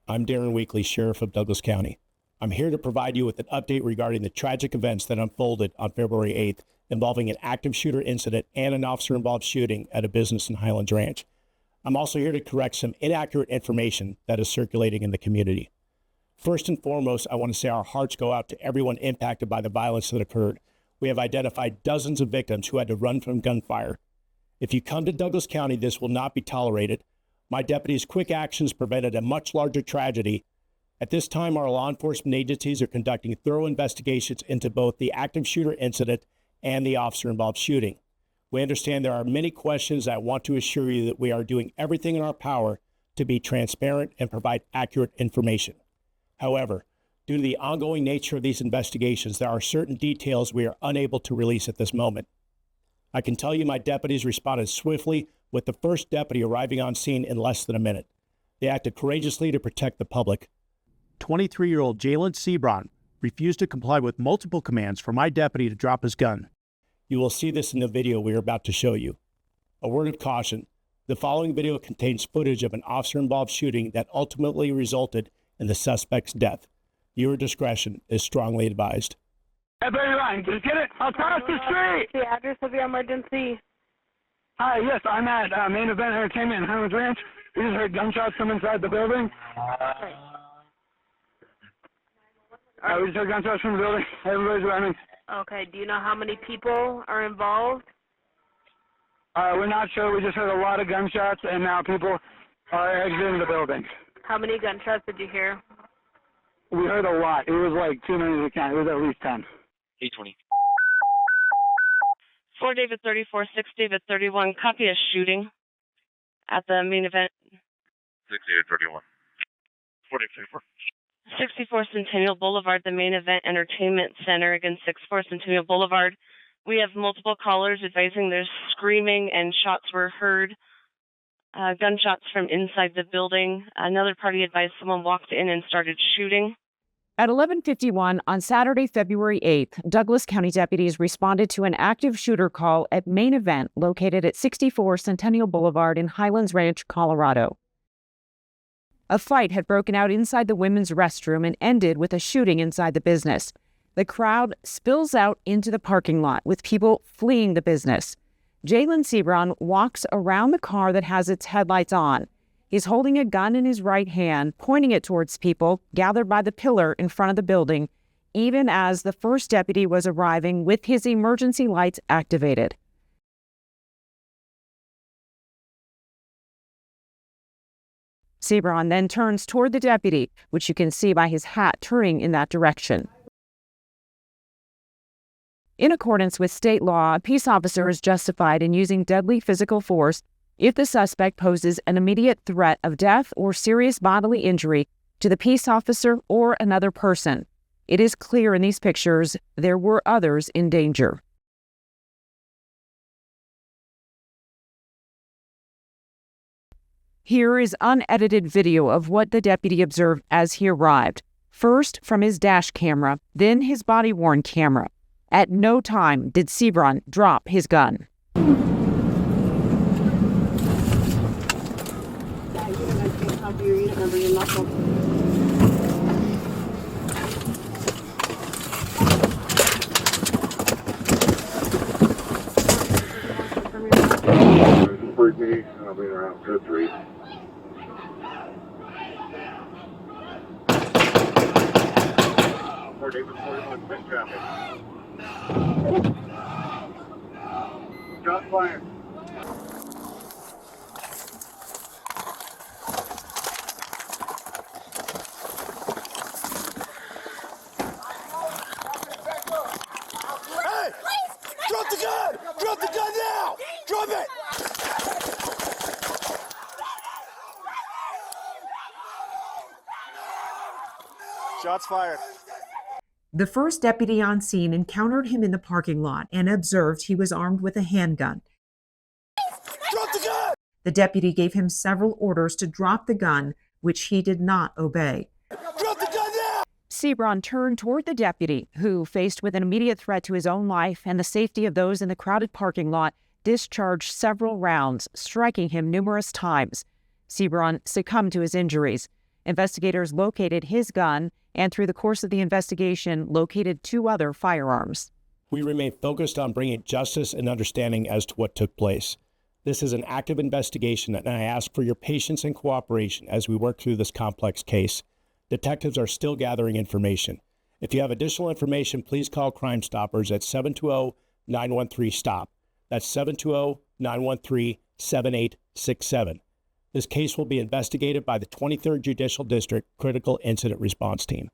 I'm Darren Weekly, Sheriff of Douglas County. I'm here to provide you with an update regarding the tragic events that unfolded on February 8th involving an active shooter incident and an officer-involved shooting at a business in Highlands Ranch. I'm also here to correct some inaccurate information that is circulating in the community. First and foremost, I want to say our hearts go out to everyone impacted by the violence that occurred. We have identified dozens of victims who had to run from gunfire. If you come to Douglas County, this will not be tolerated. My deputies' quick actions prevented a much larger tragedy. At this time, our law enforcement agencies are conducting thorough investigations into both the active shooter incident and the officer-involved shooting. We understand there are many questions. I want to assure you that we are doing everything in our power to be transparent and provide accurate information. However, due to the ongoing nature of these investigations, there are certain details we are unable to release at this moment. I can tell you my deputies responded swiftly, with the first deputy arriving on scene in less than a minute. They acted courageously to protect the public. 23-year-old Jalen Sebron refused to comply with multiple commands for my deputy to drop his gun. You will see this in the video we are about to show you. A word of caution, the following video contains footage of an officer-involved shooting that ultimately resulted in the suspect's death. Viewer discretion is strongly advised. Everybody line, just get it across the street! The address of your emergency. Hi, yes, I'm at Main Event Entertainment in Highlands Ranch. We just heard gunshots from inside the building. We just heard gunshots from the building. Everybody's running. Okay, do you know how many people are involved? We're not sure. We just heard a lot of gunshots, and now people are exiting the building. How many gunshots did you hear? We heard a lot. It was like too many to count. It was at least 10. 820. 4 David 34, 6 David 31, copy a shooting at the main event. 6 David 31. 4 David 34. 64 Centennial Boulevard, the main event entertainment center. Again, 64 Centennial Boulevard. We have multiple callers advising there's screaming and shots were heard. Gunshots from inside the building. Another party advised someone walked in and started shooting. At 11:51 on Saturday, February 8th, Douglas County deputies responded to an active shooter call at Main Event located at 64 Centennial Boulevard in Highlands Ranch, Colorado. A fight had broken out inside the women's restroom and ended with a shooting inside the business. The crowd spills out into the parking lot with people fleeing the business. Jalen Sebron walks around the car that has its headlights on. He's holding a gun in his right hand, pointing it towards people gathered by the pillar in front of the building, even as the first deputy was arriving with his emergency lights activated. Sebron then turns toward the deputy, which you can see by his hat turning in that direction. In accordance with state law, a peace officer is justified in using deadly physical force if the suspect poses an immediate threat of death or serious bodily injury to the peace officer or another person. It is clear in these pictures there were others in danger. Here is unedited video of what the deputy observed as he arrived, first from his dash camera, then his body-worn camera. At no time did Sebron drop his gun. I'll be around 2-3. David 41, quick traffic. Shot fired. Hey! Drop the gun! Drop the gun now! Drop it! Shots fired. The first deputy on scene encountered him in the parking lot and observed he was armed with a handgun. Drop the gun! The deputy gave him several orders to drop the gun, which he did not obey. Drop the gun now! Sebron turned toward the deputy, who, faced with an immediate threat to his own life and the safety of those in the crowded parking lot, discharged several rounds, striking him numerous times. Sebron succumbed to his injuries. Investigators located his gun and, through the course of the investigation, located 2 other firearms. We remain focused on bringing justice and understanding as to what took place. This is an active investigation, and I ask for your patience and cooperation as we work through this complex case. Detectives are still gathering information. If you have additional information, please call Crime Stoppers at 720-913-STOP. That's 720-913-7867. This case will be investigated by the 23rd Judicial District Critical Incident Response Team.